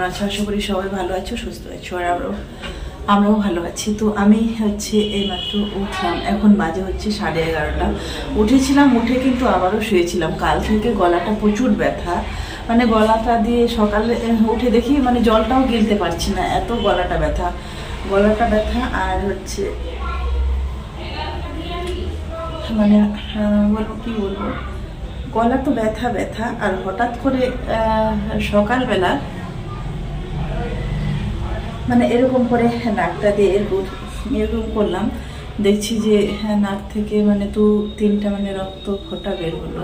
আছো? আশা করি সবাই ভালো আছো, সুস্থ আছো, আর আমরাও ভালো আছি। তো আমি হচ্ছে এইমাত্র উঠলাম, এখন বাজে হচ্ছে 11:30। উঠেছিলাম, উঠে কিন্তু আবারও শুয়েছিলাম। কাল থেকে গলাটা প্রচুর ব্যথা, মানে গলাটা দিয়ে সকালে উঠে দেখি মানে জলটাও গিলতে পারছি না, এত গলাটা ব্যথা। আর হচ্ছে মানে বলবো গলা তো ব্যথা। আর হঠাৎ করে সকালবেলা মানে এরকম করে নাকটা দিয়ে এরকম করলাম, দেখছি যে নাক থেকে মানে 2-3টা মানে রক্ত ফোঁটা বের হলো।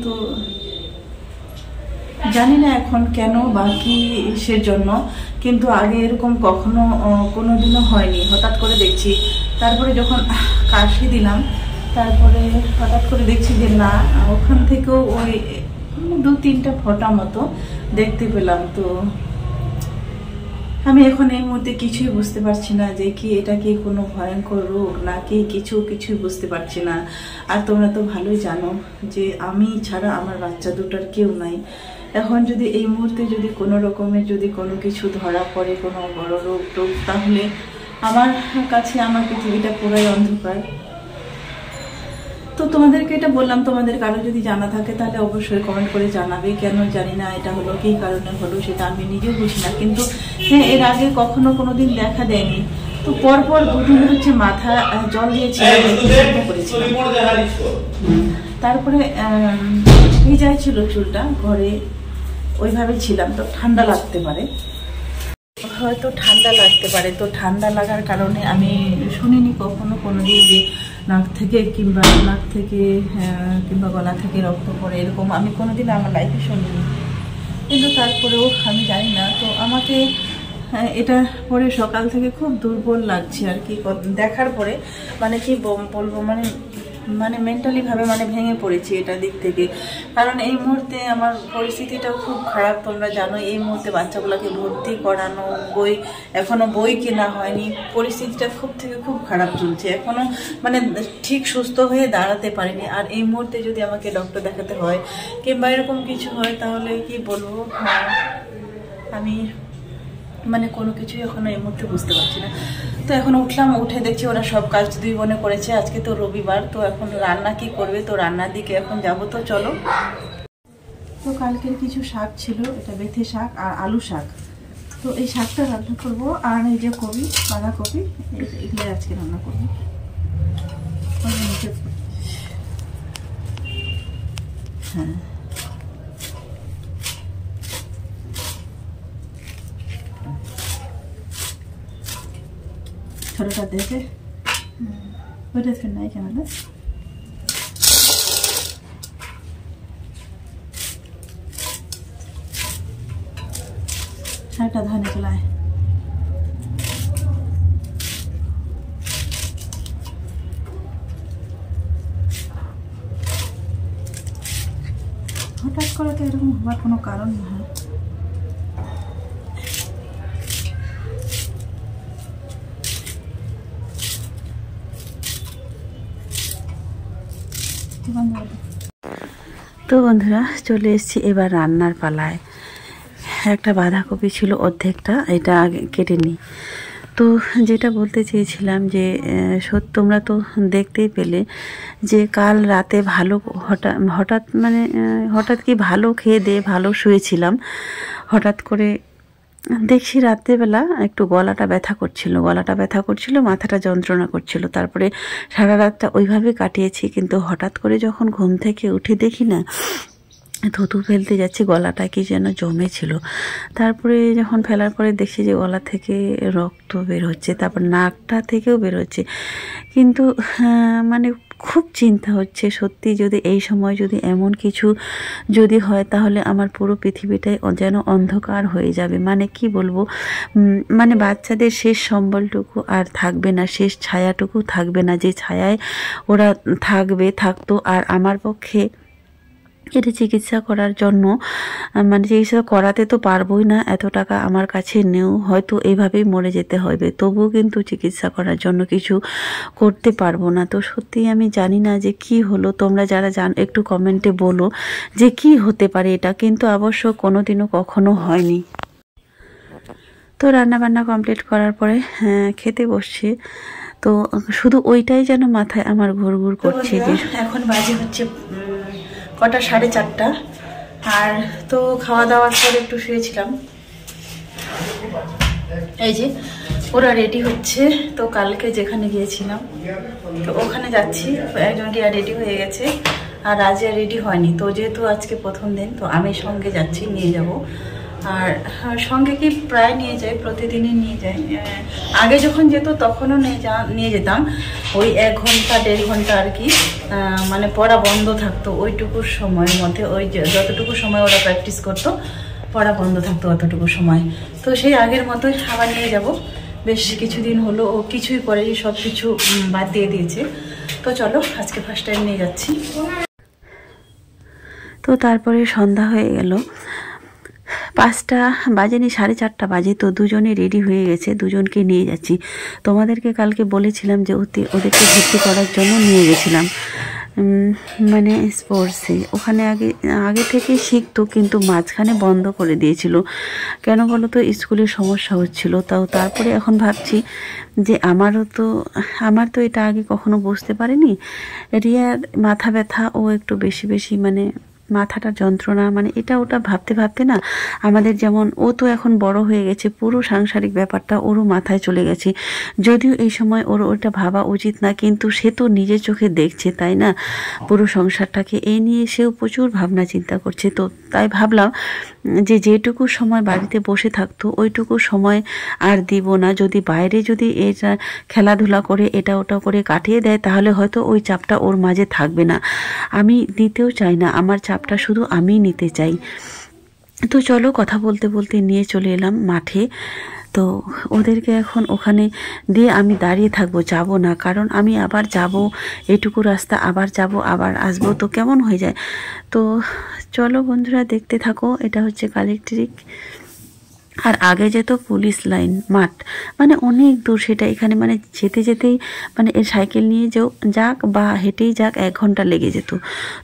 তো জানি না এখন কেন বা কিসের জন্য, কিন্তু আগে এরকম কখনো কোনোদিনও হয়নি। হঠাৎ করে দেখছি, তারপরে যখন কাশি দিলাম, তারপরে হঠাৎ করে দেখছি যে না, ওখান থেকেও ওই 2-3টা ফোঁটা মতো দেখতে পেলাম। তো আমি এখন এই মুহূর্তে কিছুই বুঝতে পারছি না যে এটা কি কোনো ভয়ঙ্কর রোগ নাকি কিছুই বুঝতে পারছি না। আর তোমরা তো ভালোই জানো যে আমি ছাড়া আমার বাচ্চা দুটার কেউ নাই। এখন যদি এই মুহূর্তে যদি কোনো রকমের যদি কোনো কিছু ধরা পড়ে, কোনো বড় রোগ, তাহলে আমার কাছে আমার পৃথিবীটা পুরাই অন্ধকার। তো তোমাদেরকে এটা বললাম, তোমাদের কারো যদি জানা থাকে তাহলে অবশ্যই কমেন্ট করে জানাবে। কেন জানি না এটা হলো, কী কারণে হলো সেটা আমি নিজেও বুঝি না, কিন্তু হ্যাঁ এর আগে কোনোদিন দেখা দেয়নি। তো পরপর 2 দিন হচ্ছে মাথা জল দিয়েছিলাম, তারপরে ভিজাই ছিল চুলটা, ঘরে ওইভাবে ছিলাম। তো ঠান্ডা লাগতে পারে, হয়তো ঠান্ডা লাগতে পারে। তো ঠান্ডা লাগার কারণে আমি শুনিনি কোনোদিন যে নাক থেকে কিংবা গলা থেকে রক্ত পড়ে, এরকম আমি কোনোদিন আমার লাইফে শুনিনি। কিন্তু তারপরেও আমি জানি না। তো আমাকে এটা পরে সকাল থেকে খুব দুর্বল লাগছে আর কি, দেখার পরে মানে কি বলবো, মানে মেন্টালি ভাবে মানে ভেঙে পড়েছি এটা দিক থেকে। কারণ এই মুহূর্তে আমার পরিস্থিতিটাও খুব খারাপ, তোমরা জানো। এই মুহূর্তে বাচ্চাগুলোকে ভর্তি করানো, এখনো বই কেনা হয়নি, পরিস্থিতিটা খুব খারাপ চলছে। এখনো মানে ঠিক সুস্থ হয়ে দাঁড়াতে পারিনি। আর এই মুহূর্তে যদি আমাকে ডক্টর দেখাতে হয় কিংবা এরকম কিছু হয়, তাহলে কি বলবো, আমি মানে কোনো কিছুই এখনো এই মুহূর্তে বুঝতে পারছি না। তো এখন উঠলাম, উঠে দেখছি ওরা সব কাজ 2 বোনে করেছে। আজকে তো রবিবার, তো এখন রান্না কি করবে, তো রান্নার দিকে এখন যাবো। তো চলো। তো কালকের কিছু শাক ছিল, এটা বেথে শাক আর আলু শাক। তো এই শাকটা রান্না করব, আর এই যে বাঁধাকপি, এগুলো আজকে রান্না করবো। হ্যাঁ, ছোটটা দেখে ওইটা ফের নাই কেন, শাকটা ধানে চলায়। হঠাৎ করে তো এরকম হওয়ার কোনো কারণ না। তো বন্ধুরা, চলে এসেছি এবার রান্নার পালায়। একটা বাঁধাকপি ছিল অর্ধেকটা, এটা আগে কেটে নিই। তো যেটা বলতে চেয়েছিলাম যে তোমরা তো দেখতেই পেলে যে কাল রাতে হঠাৎ কি ভালো খেয়ে দিয়ে ভালো শুয়েছিলাম। হঠাৎ করে দেখছি রাত্রেবেলা একটু গলাটা ব্যথা করছিল, মাথাটা যন্ত্রণা করছিল। তারপরে সারা রাতটা ওইভাবে কাটিয়েছি, কিন্তু হঠাৎ করে যখন ঘুম থেকে উঠে দেখি না, থুতু ফেলতে যাচ্ছি, গলাটা কি যেন জমেছিল। তারপরে যখন ফেলার পরে দেখছি যে গলা থেকে রক্ত বের হচ্ছে, তারপর নাকটা থেকেও বের হচ্ছে। কিন্তু মানে খুব চিন্তা হচ্ছে সত্যি, যদি এই সময় যদি এমন কিছু যদি হয়, তাহলে আমার পুরো পৃথিবীটাই যেন অন্ধকার হয়ে যাবে। মানে কি বলবো, মানে বাচ্চাদের শেষ সম্বলটুকু আর থাকবে না, শেষ ছায়াটুকু থাকবে না, যে ছায়ায় ওরা থাকতো। আর আমার পক্ষে এটা চিকিৎসা করার জন্য, মানে চিকিৎসা করাতে তো পারবোই না, এত টাকা আমার কাছে নেও, হয়তো এইভাবেই মরে যেতে হবে, তবুও কিন্তু চিকিৎসা করার জন্য কিছু করতে পারবো না। তো সত্যি আমি জানি না যে কি হলো, তোমরা যারা জান একটু কমেন্টে বলো যে কি হতে পারে। এটা কিন্তু অবশ্য কোনোদিনও কখনো হয়নি। তো রান্না বান্না কমপ্লিট করার পরে খেতে বসছি, তো শুধু ওইটাই যেন মাথায় আমার ঘুরঘুর করছে যে এখন বাজে হচ্ছে কটা, 4:30। আর তো খাওয়া দাওয়ার পরে একটু শুয়েছিলাম। এই যে ওরা রেডি হচ্ছে, তো কালকে যেখানে গিয়েছিলাম তো ওখানে যাচ্ছি। একজন রিয়া রেডি হয়ে গেছে আর রাজিয়া রেডি হয়নি, তো যেহেতু আজকে প্রথম দিন তো আমি সঙ্গে যাচ্ছি, নিয়ে যাব। আর সঙ্গে কি প্রায় নিয়ে যাই, প্রতিদিনই নিয়ে যাই। আগে যখন যেত তখনও নিয়ে যেতাম, ওই 1 ঘন্টা 1.5 ঘন্টা আর কি, মানে পড়া বন্ধ থাকতো ওইটুকু সময়ের মধ্যে, ওই যতটুকু সময় ওরা প্র্যাকটিস করতো পড়া বন্ধ থাকতো অতটুকু সময়। তো সেই আগের মতোই আবার নিয়ে যাব। বেশ কিছুদিন হলো ও কিছুই করেনি, সব কিছু বাদ দিয়ে দিয়েছে। তো চলো আজকে ফার্স্ট টাইম নিয়ে যাচ্ছি। তো তারপরে সন্ধ্যা হয়ে গেল, 5টা বাজেনি, 4:30 বাজে। তো দুজনে রেডি হয়ে গেছে, দুজনকে নিয়ে যাচ্ছি। তোমাদেরকে কালকে বলেছিলাম যে ওদেরকে ভর্তি করার জন্য নিয়ে গেছিলাম, মানে স্পোর্টসে। ওখানে আগে থেকে শিখতো, কিন্তু মাঝখানে বন্ধ করে দিয়েছিল। কেন বলো তো, স্কুলের সমস্যা হচ্ছিল। তারপরে এখন ভাবছি যে আমার তো এটা আগে কখনো বুঝতে পারিনি। রিয়ার মাথা ব্যথা, ও একটু বেশি মানে মাথাটা যন্ত্রণা, মানে এটা ওটা ভাবতে ভাবতে না, আমাদের যেমন ও তো এখন বড় হয়ে গেছে, পুরো সাংসারিক ব্যাপারটা ওরও মাথায় চলে গেছে। যদিও এই সময় ওর ওটা ভাবা উচিত না, কিন্তু সে তো নিজের চোখে দেখছে, তাই না, পুরো সংসারটাকে। এই নিয়ে সেও প্রচুর ভাবনা চিন্তা করছে। তো তাই ভাবলাম যে যেটুকু সময় বাড়িতে বসে থাকতো ওইটুকু সময় আর দিব না। যদি বাইরে যদি এটা খেলাধুলা করে এটা ওটা করে কাটিয়ে দেয়, তাহলে হয়তো ওই চাপটা ওর মাঝে থাকবে না। আমি দিতেও চাই না, আমার চাপটা শুধু আমিই নিতে চাই। তো চলো, কথা বলতে বলতে নিয়ে চলে এলাম মাঠে। তো ওদেরকে এখন ওখানে দিয়ে আমি দাঁড়িয়ে থাকবো, যাব না, কারণ আমি আবার যাব, এইটুকু রাস্তা আবার যাব আবার আসবো, তো কেমন হয়ে যায়। তো চলো বন্ধুরা, দেখতে থাকো। এটা হচ্ছে কালেক্ট্রিক, আর আগে যেত পুলিশ লাইন মাঠ, মানে অনেক দূর সেটা। এখানে মানে যেতে যেতেই মানে এর সাইকেল নিয়ে যাক বা হেঁটেই যাক 1 ঘন্টা লেগে যেত।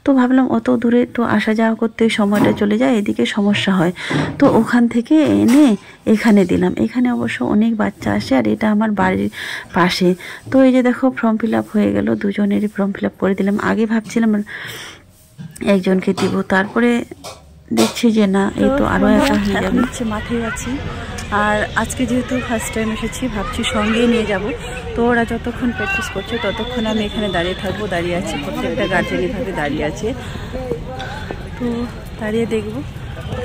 তো ভাবলাম অত দূরে তো আসা যাওয়া করতে সময়টা চলে যায়, এদিকে সমস্যা হয়। তো ওখান থেকে এনে এখানে দিলাম। এখানে অবশ্য অনেক বাচ্চা আসে, আর এটা আমার বাড়ির পাশে। তো এই যে দেখো, ফর্ম ফিল আপ হয়ে গেল, দুজনেরই ফর্ম ফিল আপ করে দিলাম। আগে ভাবছিলাম একজনকে দিব, তারপরে দেখছি যে না, এই তো আরো একটা হয়ে যাবে। মাঠে আছি, আর আজকে যেহেতু ফার্স্ট টাইম এসেছি, ভাবছি সঙ্গেই নিয়ে যাব। তো ওরা যতক্ষণ প্র্যাকটিস করছে ততক্ষণ আমি এখানে দাঁড়িয়ে থাকবো। দাঁড়িয়ে আছি, প্রত্যেকটা গার্জেন এভাবে দাঁড়িয়ে আছে, তো দাঁড়িয়ে দেখবো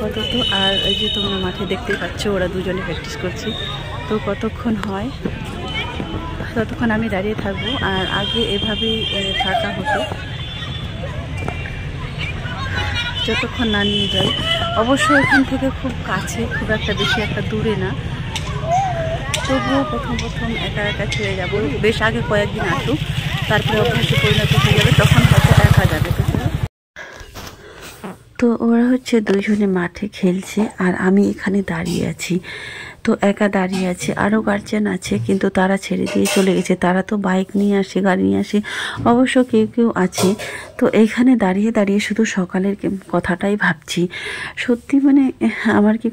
কত। আর এই যে তোমরা মাঠে দেখতে পাচ্ছ, ওরা দুজনে প্র্যাকটিস করছে। তো কতক্ষণ হয় ততক্ষণ আমি দাঁড়িয়ে থাকবো। আর আগে এভাবেই থাকা হতো, যতক্ষণ না নিয়ে যাই। অবশ্য এখান থেকে খুব কাছে, খুব একটা বেশি একটা দূরে না। তবুও প্রথম একা একা ছেড়ে যাবো। বেশ আগে কয়েকদিন আসুক, তারপরে অভ্যাসে পরিণত হয়ে যাবে, তখন হয়তো একা যাবে। তো ওরা হচ্ছে দুইজনে মাঠে খেলছে, আর আমি এখানে দাঁড়িয়ে আছি। তো একা দাঁড়িয়ে আছে, আরও গার্জেন আছে, কিন্তু তারা ছেড়ে দিয়ে চলে গেছে। তারা তো বাইক নিয়ে আসে, গাড়ি নিয়ে আসে, অবশ্য কেউ আছে। তো এইখানে দাঁড়িয়ে শুধু সকালের কথাটাই ভাবছি। সত্যি মানে আমার কি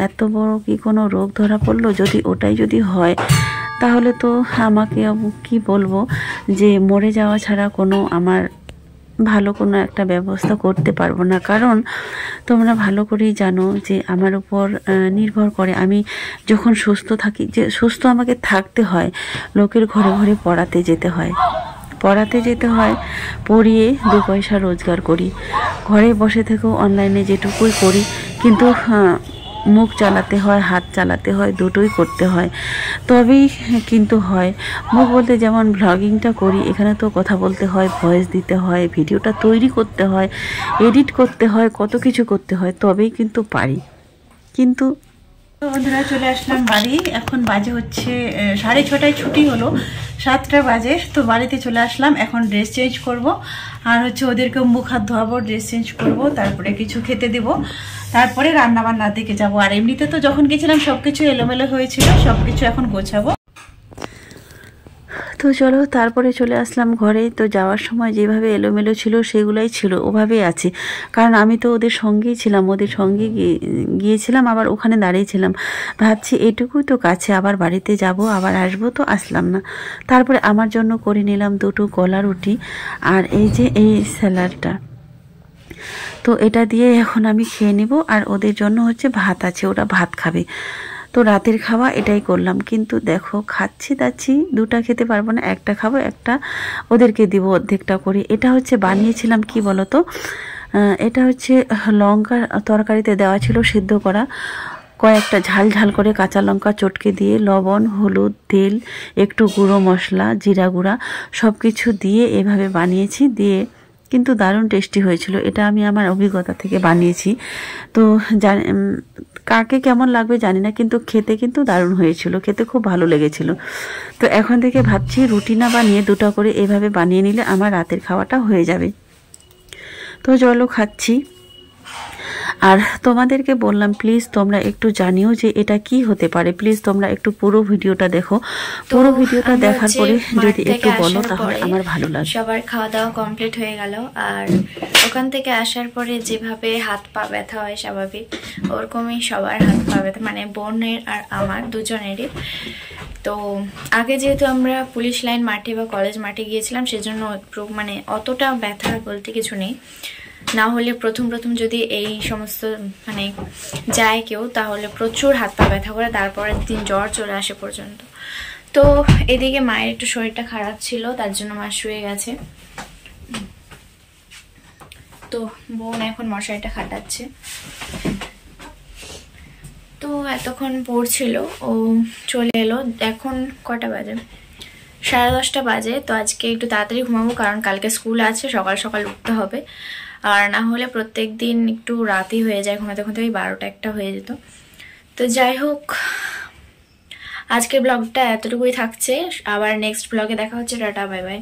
এত বড় কি কোনো রোগ ধরা পড়লো? ওটাই যদি হয়, তাহলে তো আমাকে কি বলবো, যে মরে যাওয়া ছাড়া আমার ভালো কোনো একটা ব্যবস্থা করতে পারবো না। কারণ তোমরা ভালো করেই জানো যে আমার উপর নির্ভর করে। আমি যখন সুস্থ থাকি, যে সুস্থ আমাকে থাকতে হয়, লোকের ঘরে ঘরে পড়াতে যেতে হয়, পড়িয়ে 2 পয়সা রোজগার করি। ঘরে বসে থেকেও অনলাইনে যেটুকুই করি, কিন্তু মুখ চালাতে হয়, হাত চালাতে হয়, দুটোই করতে হয়, তবেই কিন্তু হয়। মুখ বলতে যেমন ব্লগিংটা করি, এখানে তো কথা বলতে হয়, ভয়েস দিতে হয়, ভিডিওটা তৈরি করতে হয়, এডিট করতে হয়, কত কিছু করতে হয়, তবেই কিন্তু পারি। কিন্তু তো বন্ধুরা চলে আসলাম বাড়ি। এখন বাজে হচ্ছে 6:30 ছুটি হলো, 7টা বাজে। তো বাড়িতে চলে আসলাম, এখন ড্রেস চেঞ্জ করব আর হচ্ছে ওদেরকে মুখ হাত ধোয়াবো, ড্রেস চেঞ্জ করব, তারপরে কিছু খেতে দেব, তারপরে রান্না বান্নার দিকে যাব। আর এমনিতে তো যখন গেছিলাম সবকিছু এলোমেলো হয়েছিল, সবকিছু এখন গোছাবো। তো চলো তারপরে চলে আসলাম ঘরে। তো যাওয়ার সময় যেভাবে এলোমেলো ছিল সেগুলাই ছিল, ওভাবেই আছে। কারণ আমি তো ওদের সঙ্গেই ছিলাম, ওদের সঙ্গে গিয়েছিলাম, আবার ওখানে দাঁড়িয়েছিলাম। ভাবছি এটুকুই তো কাছে, আবার বাড়িতে যাব আবার আসবো, তো আসলাম না। তারপরে আমার জন্য করে নিলাম 2টো কলা রুটি আর এই যে এই স্যালাডটা। তো এটা দিয়ে এখন আমি খেয়ে নিব। আর ওদের জন্য হচ্ছে ভাত আছে, ওরা ভাত খাবে। তো রাতের খাওয়া এটাই করলাম। কিন্তু দেখো খাচ্ছি দাচ্ছি, 2টা খেতে পারবো না, একটা খাবো, একটা ওদেরকে দিব অর্ধেকটা করে। এটা হচ্ছে বানিয়েছিলাম কি বলতো, এটা হচ্ছে লঙ্কা তরকারিতে দেওয়া ছিল সিদ্ধ করা, কয়েকটা ঝাল ঝাল করে কাঁচা লঙ্কা চটকে দিয়ে লবণ, হলুদ, তেল, একটু গুঁড়ো মশলা, জিরা গুঁড়া সব কিছু দিয়ে এভাবে বানিয়েছি। দিয়ে কিন্তু দারুণ টেস্টি হয়েছিল। এটা আমি আমার অভিজ্ঞতা থেকে বানিয়েছি। তো কাকে কেমন লাগবে জানি না, কিন্তু খেতে কিন্তু দারুণ হয়েছিল, খেতে খুব ভালো লেগেছিল। তো এখন থেকে ভাবছি রুটি না বানিয়ে 2টা করে এভাবে বানিয়ে নিলে আমার রাতের খাওয়াটা হয়ে যাবে। তো চলো খাচ্ছি। আর তোমাদেরকে বললাম প্লিজ তোমরা একটু জানিও যে এটা কি হতে পারে। প্লিজ তোমরা একটু পুরো ভিডিওটা দেখো। পুরো ভিডিওটা দেখার পরে যদি একটু বলো তাহলে আমার ভালো লাগবে। সবার খাওয়া দাওয়া কমপ্লিট হয়ে গেল। আর ওখান থেকে আসার পরে যেভাবে হাত পা ব্যথা হয় স্বাভাবিক, ওরকমই সবার হাত পা ব্যথা, মানে বোনের আর আমার দুজনেরই। তো আগে যেহেতু আমরা পুলিশ লাইন মাঠে বা কলেজ মাঠে গিয়েছিলাম, সেজন্য মানে অতটা ব্যথা বলতে কিছু নেই। না হলে প্রথম যদি এই সমস্ত মানে যায় কেউ, তাহলে প্রচুর হাত পা ব্যথা করে, তারপরের দিন জ্বর চলে আসে পর্যন্ত। তো এদিকে মায়ের একটু শরীরটা খারাপ ছিল, তার জন্য মা শুয়ে গেছে। তো বোন এখন মশারিটা খাটাচ্ছে। তো এতক্ষণ পড়ছিল, ও চলে এলো। এখন কটা বাজে? 10:30 বাজে। তো আজকে একটু তাড়াতাড়ি ঘুমাবো, কারণ কালকে স্কুল আছে, সকাল সকাল উঠতে হবে। আর না হলে প্রত্যেক দিন একটু রাতই হয়ে যায় ঘুমাতে ঘুমাতে, ওই 12টা-1টা হয়ে যেত। তো যাই হোক, আজকের ব্লগটা এতটুকুই থাকছে। আবার নেক্সট ব্লগে দেখা হচ্ছে। Tata, bye bye.